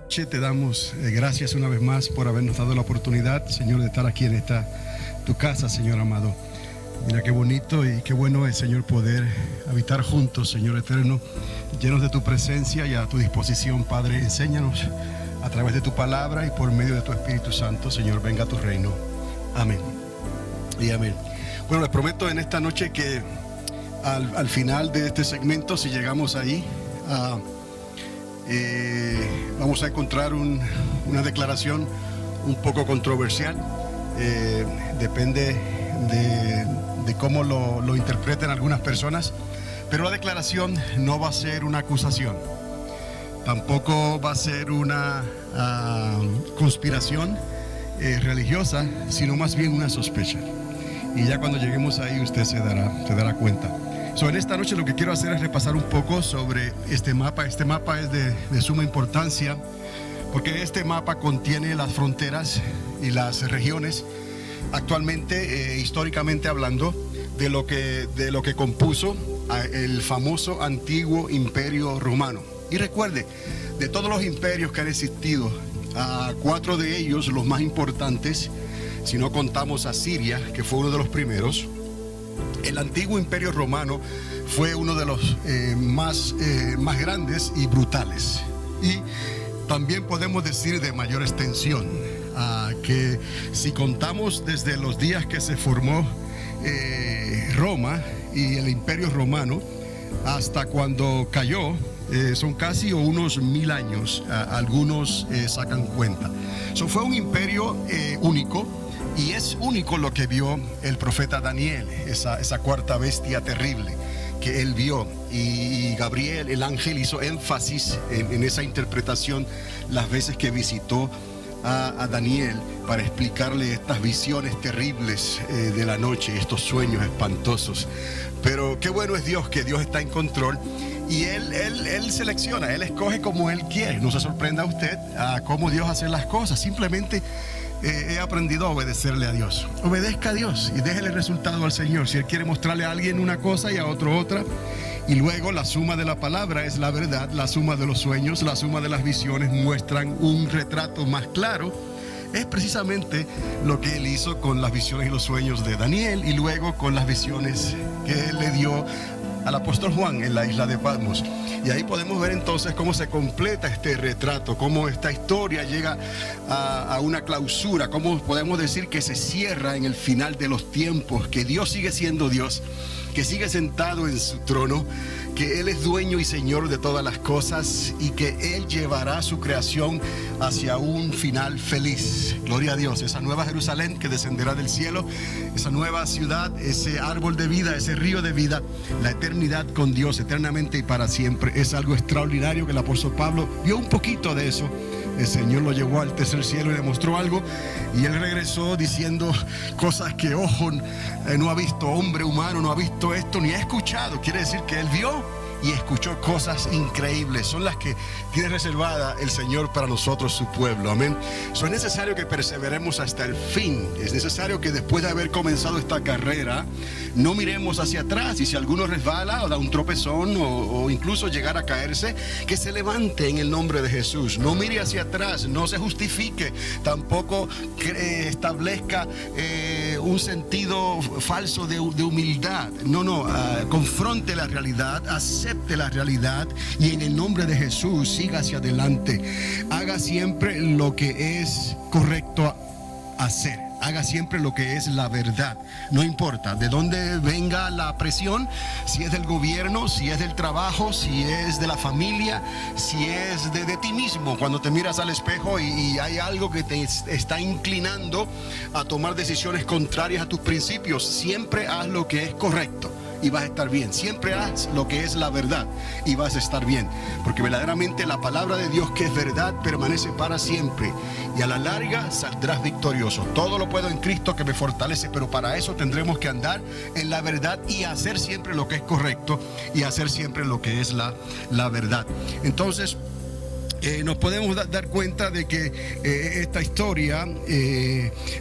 Te damos gracias una vez más por habernos dado la oportunidad, Señor, de estar aquí en tu casa, Señor amado. Mira qué bonito y qué bueno es, Señor, poder habitar juntos, Señor eterno, llenos de tu presencia y a tu disposición, Padre. Enséñanos a través de tu palabra y por medio de tu Espíritu Santo, Señor, venga a tu reino. Amén y amén. Bueno, les prometo en esta noche que al final de este segmento, si llegamos ahí, vamos a encontrar una declaración un poco controversial. Depende de cómo lo interpreten algunas personas, pero la declaración no va a ser una acusación, tampoco va a ser una conspiración religiosa, sino más bien una sospecha. Y ya cuando lleguemos ahí usted se dará cuenta. En esta noche lo que quiero hacer es repasar un poco sobre este mapa. Este mapa es de suma importancia porque este mapa contiene las fronteras y las regiones actualmente, históricamente hablando, de lo que compuso el famoso antiguo imperio romano. Y recuerde, de todos los imperios que han existido, 4 de ellos, los más importantes, si no contamos a Siria, que fue uno de los primeros, el antiguo imperio romano fue uno de los más grandes y brutales. Y también podemos decir de mayor extensión, que si contamos desde los días que se formó Roma y el imperio romano hasta cuando cayó, son casi unos 1000 años, algunos sacan cuenta. Fue un imperio único. Y es único lo que vio el profeta Daniel, esa cuarta bestia terrible que él vio. Y Gabriel, el ángel, hizo énfasis en esa interpretación las veces que visitó a Daniel para explicarle estas visiones terribles de la noche, estos sueños espantosos. Pero qué bueno es Dios, que Dios está en control. Y él selecciona, Él escoge como Él quiere. No se sorprenda usted a cómo Dios hace las cosas. Simplemente he aprendido a obedecerle a Dios. Obedezca a Dios y déjele el resultado al Señor. Si Él quiere mostrarle a alguien una cosa y a otro otra, y luego la suma de la palabra es la verdad, la suma de los sueños, la suma de las visiones muestran un retrato más claro. Es precisamente lo que Él hizo con las visiones y los sueños de Daniel, y luego con las visiones que Él le dio al apóstol Juan en la isla de Patmos. Y ahí podemos ver entonces cómo se completa este retrato, cómo esta historia llega a una clausura, cómo podemos decir que se cierra en el final de los tiempos, que Dios sigue siendo Dios, que sigue sentado en su trono, que Él es dueño y señor de todas las cosas y que Él llevará su creación hacia un final feliz. Gloria a Dios, esa nueva Jerusalén que descenderá del cielo, esa nueva ciudad, ese árbol de vida, ese río de vida, la eternidad con Dios eternamente y para siempre. Es algo extraordinario que el apóstol Pablo vio un poquito de eso. El Señor lo llevó al tercer cielo y le mostró algo, y él regresó diciendo cosas que ojo no ha visto, hombre humano no ha visto esto ni ha escuchado. Quiere decir que él vio y escuchó cosas increíbles. Son las que tiene reservada el Señor para nosotros, su pueblo. Amén. Es necesario que perseveremos hasta el fin. Es necesario que después de haber comenzado esta carrera no miremos hacia atrás, y si alguno resbala o da un tropezón o incluso llegar a caerse, que se levante en el nombre de Jesús. No mire hacia atrás, no se justifique, tampoco establezca un sentido falso de humildad. Confronte la realidad, acepte la realidad y en el nombre de Jesús siga hacia adelante. Haga siempre lo que es correcto hacer. Haga siempre lo que es la verdad. No importa de dónde venga la presión, si es del gobierno, si es del trabajo, si es de la familia, si es de ti mismo. Cuando te miras al espejo y hay algo que te está inclinando a tomar decisiones contrarias a tus principios, siempre haz lo que es correcto y vas a estar bien. Siempre haz lo que es la verdad y vas a estar bien, porque verdaderamente la palabra de Dios, que es verdad, permanece para siempre, y a la larga saldrás victorioso. Todo lo puedo en Cristo que me fortalece, pero para eso tendremos que andar en la verdad y hacer siempre lo que es correcto y hacer siempre lo que es la verdad. Entonces nos podemos dar cuenta de que esta historia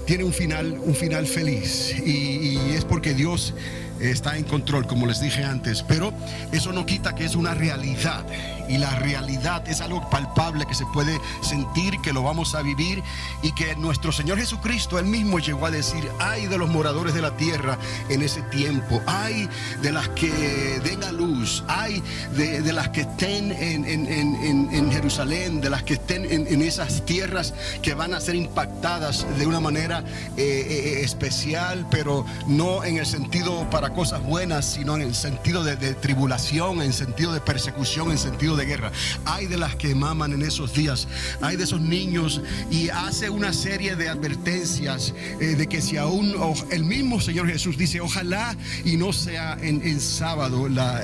tiene un final feliz, y es porque Dios está en control, como les dije antes, pero eso no quita que es una realidad, y la realidad es algo palpable que se puede sentir, que lo vamos a vivir, y que nuestro Señor Jesucristo, Él mismo llegó a decir: ay de los moradores de la tierra en ese tiempo, ay de las que den a luz, ay de las que estén en Jerusalén, de las que estén en esas tierras que van a ser impactadas de una manera especial, pero no en el sentido para cosas buenas, sino en el sentido de tribulación, en sentido de persecución, en sentido de guerra. Hay de las que maman en esos días, hay de esos niños, y hace una serie de advertencias de que si aún el mismo Señor Jesús dice: ojalá y no sea en sábado la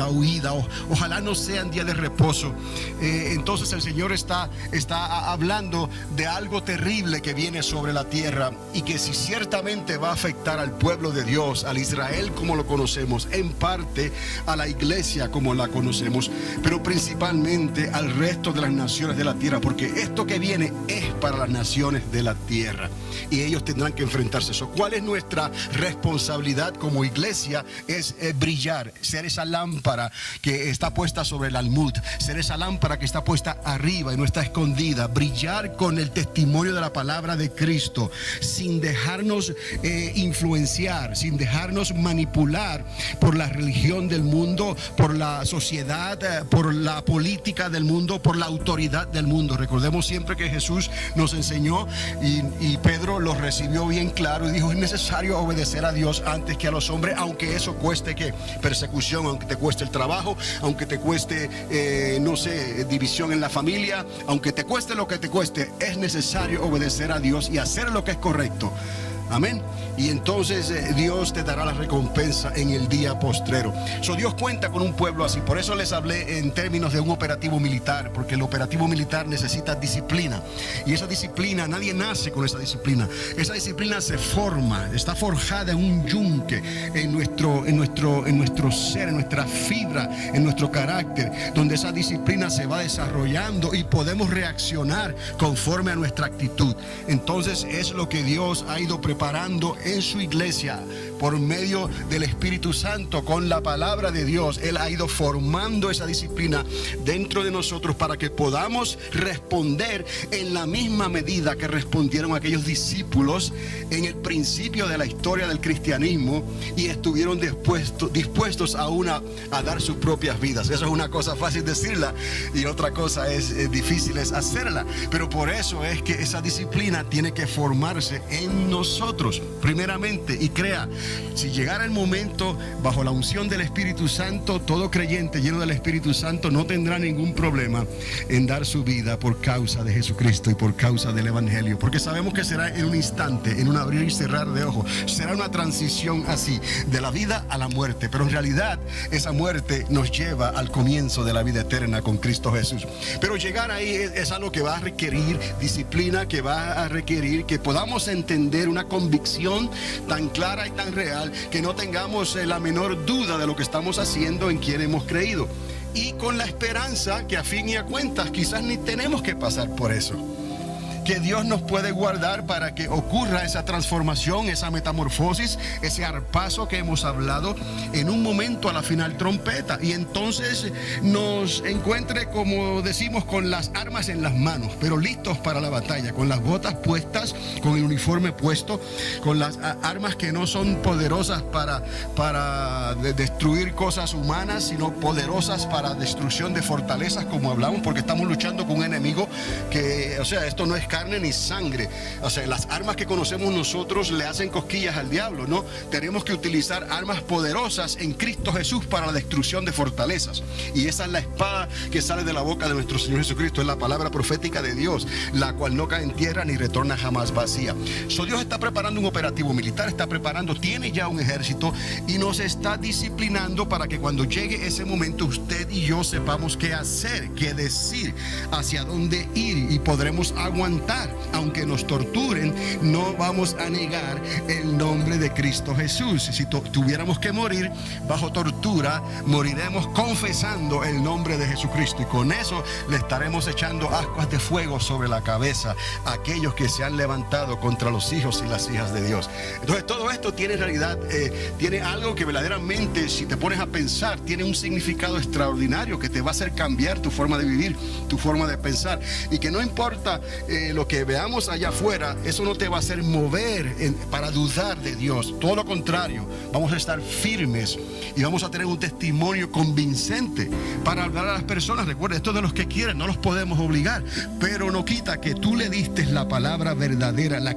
huida, ojalá no sea en día de reposo. Entonces el Señor está hablando de algo terrible que viene sobre la tierra, y que si ciertamente va a afectar al pueblo de Dios, al Israel como lo conocemos, en parte a la iglesia como la conocemos, pero principalmente al resto de las naciones de la tierra, porque esto que viene es para las naciones de la tierra, y ellos tendrán que enfrentarse a eso. ¿Cuál es nuestra responsabilidad como iglesia? Es brillar, ser esa lámpara que está puesta sobre el almud, ser esa lámpara que está puesta arriba y no está escondida, brillar con el testimonio de la palabra de Cristo, sin dejarnos influenciar, sin dejarnos manipular por la religión del mundo, por la sociedad, por la política del mundo, por la autoridad del mundo. Recordemos siempre que Jesús nos enseñó, y Pedro lo recibió bien claro y dijo: es necesario obedecer a Dios antes que a los hombres, aunque eso cueste ¿qué? Persecución, aunque te cueste el trabajo, aunque te cueste división en la familia, aunque te cueste lo que te cueste, es necesario obedecer a Dios y hacer lo que es correcto. Amén. Y entonces Dios te dará la recompensa en el día postrero. Dios cuenta con un pueblo así. Por eso les hablé en términos de un operativo militar, porque el operativo militar necesita disciplina, y esa disciplina, nadie nace con esa disciplina. Esa disciplina se forma, está forjada en un yunque, en nuestro ser, en nuestra fibra, en nuestro carácter, donde esa disciplina se va desarrollando y podemos reaccionar conforme a nuestra actitud. Entonces es lo que Dios ha ido preparando en su iglesia por medio del Espíritu Santo, con la palabra de Dios. Él ha ido formando esa disciplina dentro de nosotros para que podamos responder en la misma medida que respondieron aquellos discípulos en el principio de la historia del cristianismo, y estuvieron dispuestos aún a dar sus propias vidas. Eso es una cosa fácil decirla, y otra cosa es difícil es hacerla, pero por eso es que esa disciplina tiene que formarse en nosotros primeramente. Y crea, si llegara el momento, bajo la unción del Espíritu Santo, todo creyente lleno del Espíritu Santo no tendrá ningún problema en dar su vida por causa de Jesucristo y por causa del Evangelio, porque sabemos que será en un instante, en un abrir y cerrar de ojos. Será una transición así, de la vida a la muerte, pero en realidad esa muerte nos lleva al comienzo de la vida eterna con Cristo Jesús. Pero llegar ahí es algo que va a requerir disciplina, que va a requerir que podamos entender una convicción tan clara y tan real, que no tengamos la menor duda de lo que estamos haciendo, en quien hemos creído, y con la esperanza que a fin y a cuentas quizás ni tenemos que pasar por eso, que Dios nos puede guardar para que ocurra esa transformación, esa metamorfosis, ese arpazo que hemos hablado en un momento a la final trompeta, y entonces nos encuentre, como decimos, con las armas en las manos, pero listos para la batalla, con las botas puestas, con el uniforme puesto, con las armas que no son poderosas para destruir cosas humanas, sino poderosas para destrucción de fortalezas, como hablamos, porque estamos luchando con un enemigo que, esto no es carne ni sangre. Las armas que conocemos nosotros le hacen cosquillas al diablo, ¿no? Tenemos que utilizar armas poderosas en Cristo Jesús para la destrucción de fortalezas, y esa es la espada que sale de la boca de nuestro Señor Jesucristo. Es la palabra profética de Dios, la cual no cae en tierra ni retorna jamás vacía. Dios está preparando un operativo militar, tiene ya un ejército, y nos está disciplinando para que cuando llegue ese momento usted y yo sepamos qué hacer, qué decir, hacia dónde ir, y podremos aguantar levantar. Aunque nos torturen, no vamos a negar el nombre de Cristo Jesús. Si tuviéramos que morir bajo tortura, moriremos confesando el nombre de Jesucristo, y con eso le estaremos echando ascuas de fuego sobre la cabeza a aquellos que se han levantado contra los hijos y las hijas de Dios. Entonces todo esto tiene en realidad, tiene algo que verdaderamente, si te pones a pensar, tiene un significado extraordinario que te va a hacer cambiar tu forma de vivir, tu forma de pensar, y que no importa lo que veamos allá afuera, eso no te va a hacer mover para dudar de Dios. Todo lo contrario, vamos a estar firmes y vamos a tener un testimonio convincente para hablar a las personas. Recuerda, esto de los que quieren, no los podemos obligar, pero no quita que tú le diste la palabra verdadera, la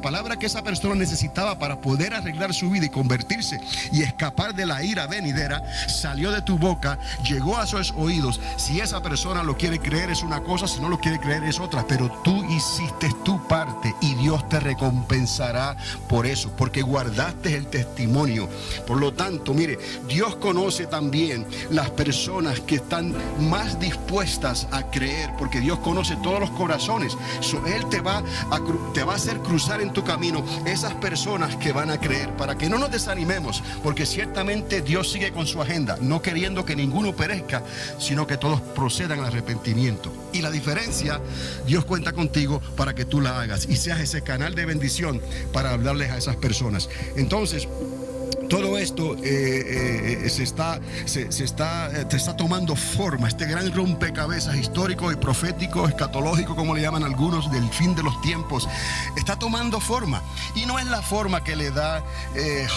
palabra que esa persona necesitaba para poder arreglar su vida y convertirse y escapar de la ira venidera. Salió de tu boca, llegó a sus oídos. Si esa persona lo quiere creer es una cosa, si no lo quiere creer es otra, pero tú hiciste tu parte y Dios te recompensará por eso, porque guardaste el testimonio. Por lo tanto, mire, Dios conoce también las personas que están más dispuestas a creer, porque Dios conoce todos los corazones. Él te va a hacer cruzar en tu camino esas personas que van a creer, para que no nos desanimemos, porque ciertamente Dios sigue con su agenda, no queriendo que ninguno perezca, sino que todos procedan al arrepentimiento. Y la diferencia, Dios cuenta contigo para que tú la hagas y seas ese canal de bendición para hablarles a esas personas. Entonces, todo esto te está tomando forma, este gran rompecabezas histórico y profético, escatológico, como le llaman algunos, del fin de los tiempos, está tomando forma. Y no es la forma que le da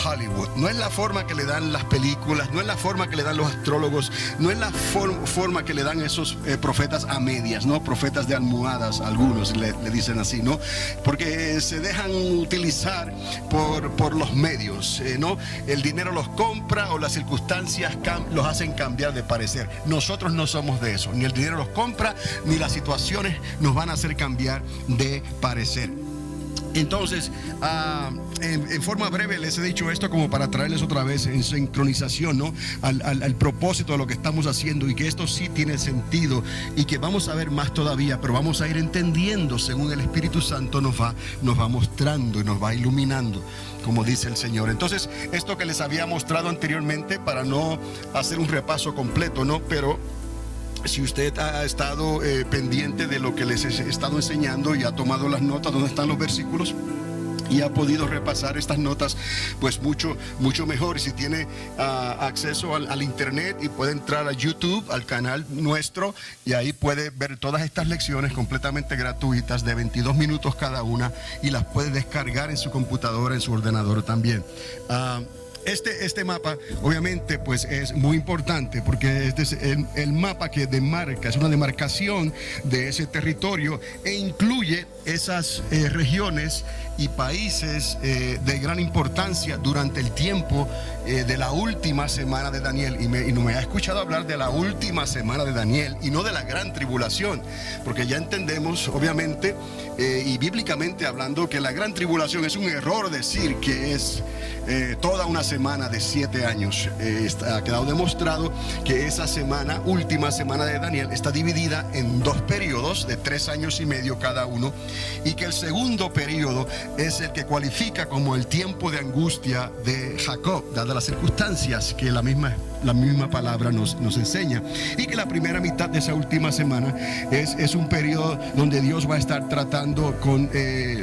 Hollywood, no es la forma que le dan las películas, no es la forma que le dan los astrólogos, no es la forma que le dan esos profetas a medias, ¿no? Profetas de almohadas, algunos le dicen así, ¿no? Porque se dejan utilizar por los medios, ¿no? El dinero los compra o las circunstancias los hacen cambiar de parecer. Nosotros no somos de eso. Ni el dinero los compra, ni las situaciones nos van a hacer cambiar de parecer. Entonces, en forma breve les he dicho esto como para traerles otra vez en sincronización, ¿no? al propósito de lo que estamos haciendo, y que esto sí tiene sentido y que vamos a ver más todavía, pero vamos a ir entendiendo según el Espíritu Santo nos va mostrando y nos va iluminando, como dice el Señor. Entonces, esto que les había mostrado anteriormente, para no hacer un repaso completo, ¿no? Pero si usted ha estado pendiente de lo que les he estado enseñando y ha tomado las notas donde están los versículos y ha podido repasar estas notas, pues mucho mejor. Y si tiene acceso al internet, y puede entrar a YouTube, al canal nuestro, y ahí puede ver todas estas lecciones completamente gratuitas de 22 minutos cada una, y las puede descargar en su computadora, en su ordenador también. Este mapa obviamente pues es muy importante, porque este es el mapa que demarca, es una demarcación de ese territorio, e incluye esas regiones y países de gran importancia durante el tiempo de la última semana de Daniel. Y no me ha escuchado hablar de la última semana de Daniel y no de la gran tribulación, porque ya entendemos obviamente y bíblicamente hablando que la gran tribulación es un error decir que es toda una semana de 7 años. Ha quedado demostrado que esa semana, última semana de Daniel, está dividida en 2 periodos de 3 años y medio cada uno, y que el segundo periodo es el que cualifica como el tiempo de angustia de Jacob, dadas las circunstancias que la misma palabra nos enseña, y que la primera mitad de esa última semana es un periodo donde Dios va a estar tratando con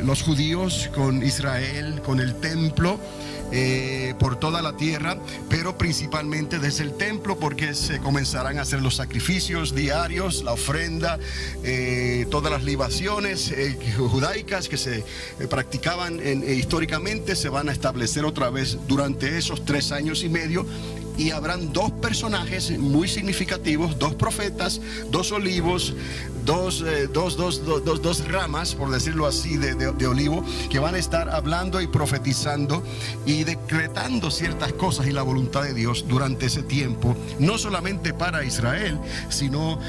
los judíos, con Israel, con el templo, por toda la tierra, pero principalmente desde el templo, porque se comenzarán a hacer los sacrificios diarios, la ofrenda, todas las libaciones judaicas que se practicaban históricamente se van a establecer otra vez durante esos 3 años y medio. Y habrán 2 personajes muy significativos, 2 profetas, 2 olivos, dos ramas, por decirlo así, de olivo, que van a estar hablando y profetizando y decretando ciertas cosas y la voluntad de Dios durante ese tiempo, no solamente para Israel, sino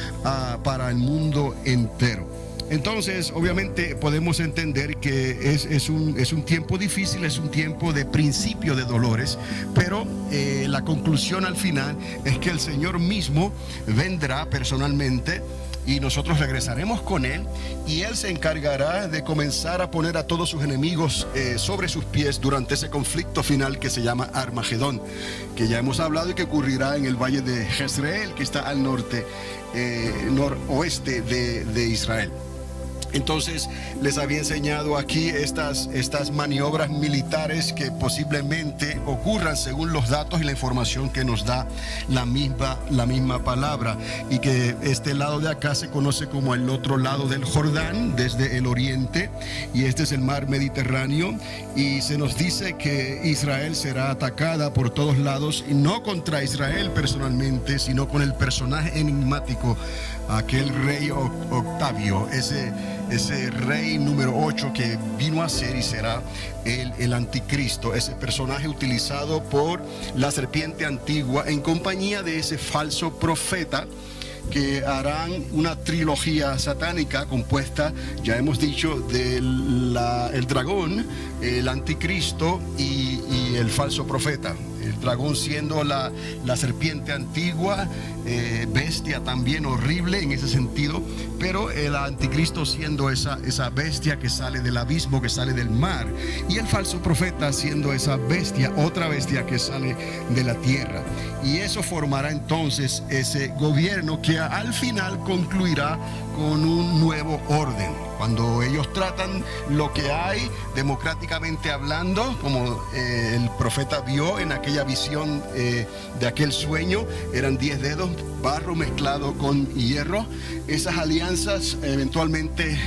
para el mundo entero. Entonces, obviamente podemos entender que es un tiempo difícil, es un tiempo de principio de dolores, pero la conclusión al final es que el Señor mismo vendrá personalmente y nosotros regresaremos con Él, y Él se encargará de comenzar a poner a todos sus enemigos sobre sus pies durante ese conflicto final que se llama Armagedón, que ya hemos hablado y que ocurrirá en el valle de Jezreel, que está al noroeste de Israel. Entonces les había enseñado aquí estas maniobras militares que posiblemente ocurran según los datos y la información que nos da la misma palabra, y que este lado de acá se conoce como el otro lado del Jordán desde el oriente, y este es el mar Mediterráneo, y se nos dice que Israel será atacada por todos lados, y no contra Israel personalmente, sino con el personaje enigmático, aquel rey Octavio, ese rey número 8 que vino a ser y será el anticristo, ese personaje utilizado por la serpiente antigua en compañía de ese falso profeta, que harán una trilogía satánica compuesta, ya hemos dicho, del dragón, el anticristo y el falso profeta. El dragón siendo la serpiente antigua, bestia también horrible en ese sentido, pero el anticristo siendo esa bestia que sale del abismo, que sale del mar, y el falso profeta siendo esa bestia, otra bestia que sale de la tierra. Y eso formará entonces ese gobierno que al final concluirá con un nuevo orden. Cuando ellos tratan lo que hay democráticamente hablando, como el profeta vio en aquella visión de aquel sueño, eran 10 dedos, barro mezclado con hierro. Esas alianzas eventualmente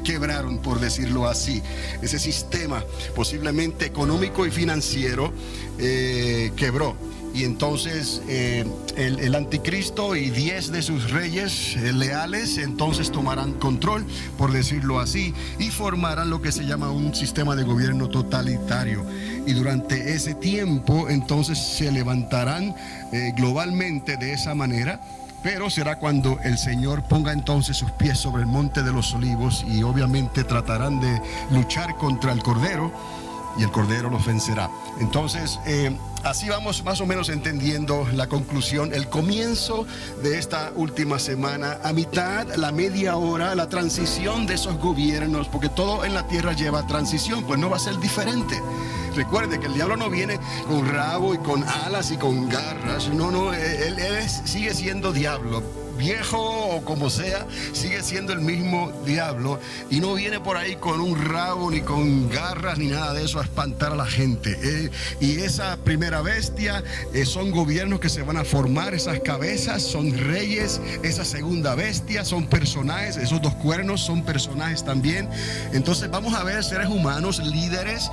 quebraron, por decirlo así. Ese sistema posiblemente económico y financiero quebró. Y entonces el anticristo y 10 de sus reyes leales entonces tomarán control, por decirlo así, y formarán lo que se llama un sistema de gobierno totalitario. Y durante ese tiempo entonces se levantarán globalmente de esa manera. Pero será cuando el Señor ponga entonces sus pies sobre el monte de los olivos, y obviamente tratarán de luchar contra el Cordero, y el Cordero los vencerá. Entonces así vamos más o menos entendiendo la conclusión, el comienzo de esta última semana, a mitad, la media hora, la transición de esos gobiernos, porque todo en la tierra lleva transición, pues no va a ser diferente. Recuerde que el diablo no viene con rabo y con alas y con garras. No, él sigue siendo diablo, viejo o como sea, sigue siendo el mismo diablo, y no viene por ahí con un rabo ni con garras ni nada de eso a espantar a la gente. Y esa primera bestia son gobiernos que se van a formar, esas cabezas son reyes. Esa segunda bestia son personajes, esos 2 cuernos son personajes también. Entonces vamos a ver seres humanos, líderes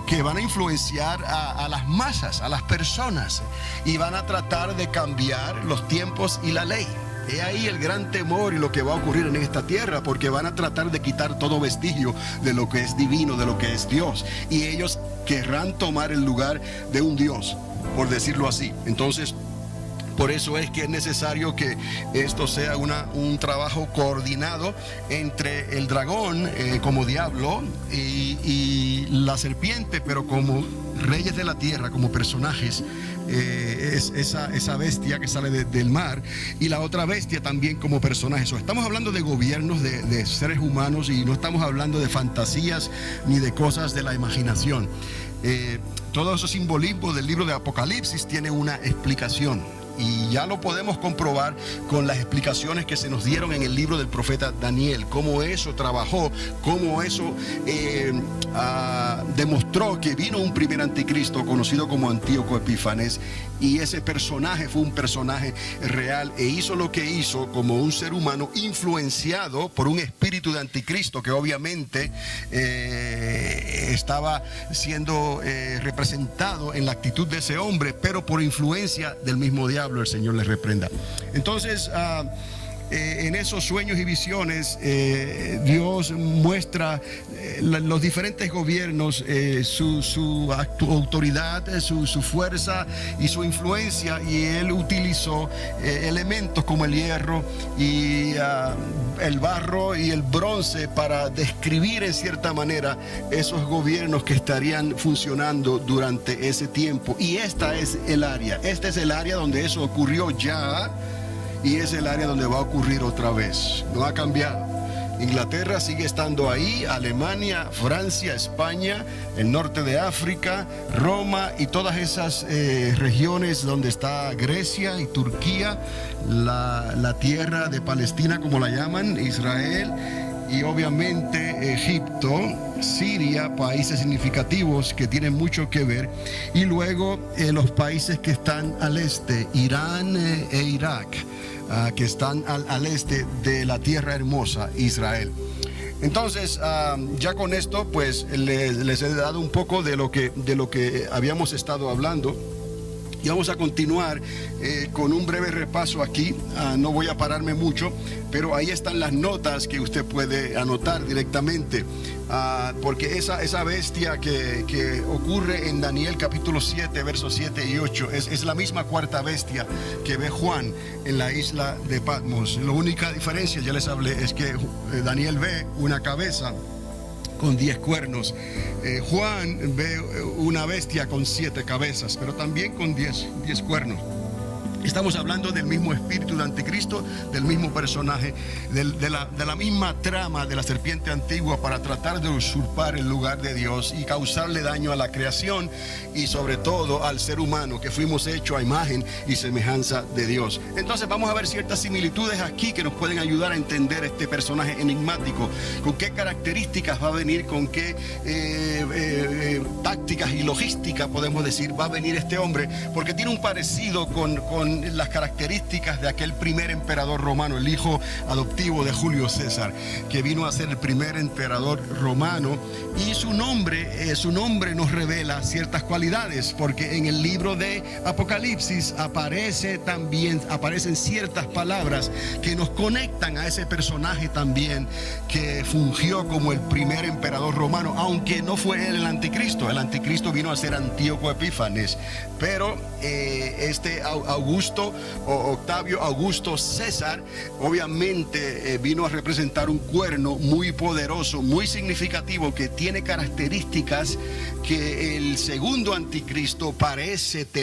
que van a influenciar a las masas, a las personas, y van a tratar de cambiar los tiempos y la ley. He ahí el gran temor y lo que va a ocurrir en esta tierra, porque van a tratar de quitar todo vestigio de lo que es divino, de lo que es Dios, y ellos querrán tomar el lugar de un Dios, por decirlo así. Entonces por eso es que es necesario que esto sea un trabajo coordinado entre el dragón como diablo y la serpiente, pero como reyes de la tierra, como personajes. Es esa bestia que sale del mar, y la otra bestia también como personajes. Estamos hablando de gobiernos de seres humanos, y no estamos hablando de fantasías ni de cosas de la imaginación. Todo ese simbolismo del libro de Apocalipsis tiene una explicación, y ya lo podemos comprobar con las explicaciones que se nos dieron en el libro del profeta Daniel, cómo eso trabajó, cómo eso demostró que vino un primer anticristo conocido como Antíoco Epífanes, y ese personaje fue un personaje real e hizo lo que hizo como un ser humano influenciado por un espíritu de anticristo que obviamente estaba siendo representado en la actitud de ese hombre, pero por influencia del mismo diablo. El Señor les reprenda. Entonces en esos sueños y visiones Dios muestra los diferentes gobiernos, su autoridad, su fuerza y su influencia, y Él utilizó elementos como el hierro y el barro y el bronce para describir en cierta manera esos gobiernos que estarían funcionando durante ese tiempo. Y este es el área donde eso ocurrió ya, y es el área donde va a ocurrir otra vez. No ha cambiado. Inglaterra sigue estando ahí, Alemania, Francia, España, el norte de África, Roma y todas esas regiones donde está Grecia y Turquía, la tierra de Palestina como la llaman, Israel, y obviamente Egipto, Siria, países significativos que tienen mucho que ver, y luego los países que están al este, Irán e Irak, que están al este de la tierra hermosa, Israel. Entonces, ya con esto, pues les he dado un poco de lo que habíamos estado hablando. Y vamos a continuar con un breve repaso aquí. No voy a pararme mucho, pero ahí están las notas que usted puede anotar directamente. Porque esa bestia que ocurre en Daniel capítulo 7, versos 7 y 8, es la misma cuarta bestia que ve Juan en la isla de Patmos. La única diferencia, ya les hablé, es que Daniel ve una cabeza con 10 cuernos. Juan ve una bestia con 7 cabezas, pero también con 10 cuernos. Estamos hablando del mismo espíritu de anticristo, del mismo personaje, de la misma trama de la serpiente antigua para tratar de usurpar el lugar de Dios y causarle daño a la creación y sobre todo al ser humano, que fuimos hechos a imagen y semejanza de Dios. Entonces vamos a ver ciertas similitudes aquí que nos pueden ayudar a entender este personaje enigmático, con qué características va a venir, con qué tácticas y logística, podemos decir, va a venir este hombre, porque tiene un parecido con las características de aquel primer emperador romano, el hijo adoptivo de Julio César, que vino a ser el primer emperador romano, y su nombre nos revela ciertas cualidades, porque en el libro de Apocalipsis aparecen ciertas palabras que nos conectan a ese personaje también que fungió como el primer emperador romano, aunque no fue él el anticristo. El anticristo vino a ser Antíoco Epífanes, pero este Octavio Augusto César obviamente vino a representar un cuerno muy poderoso, muy significativo, que tiene características que el segundo anticristo parece tener.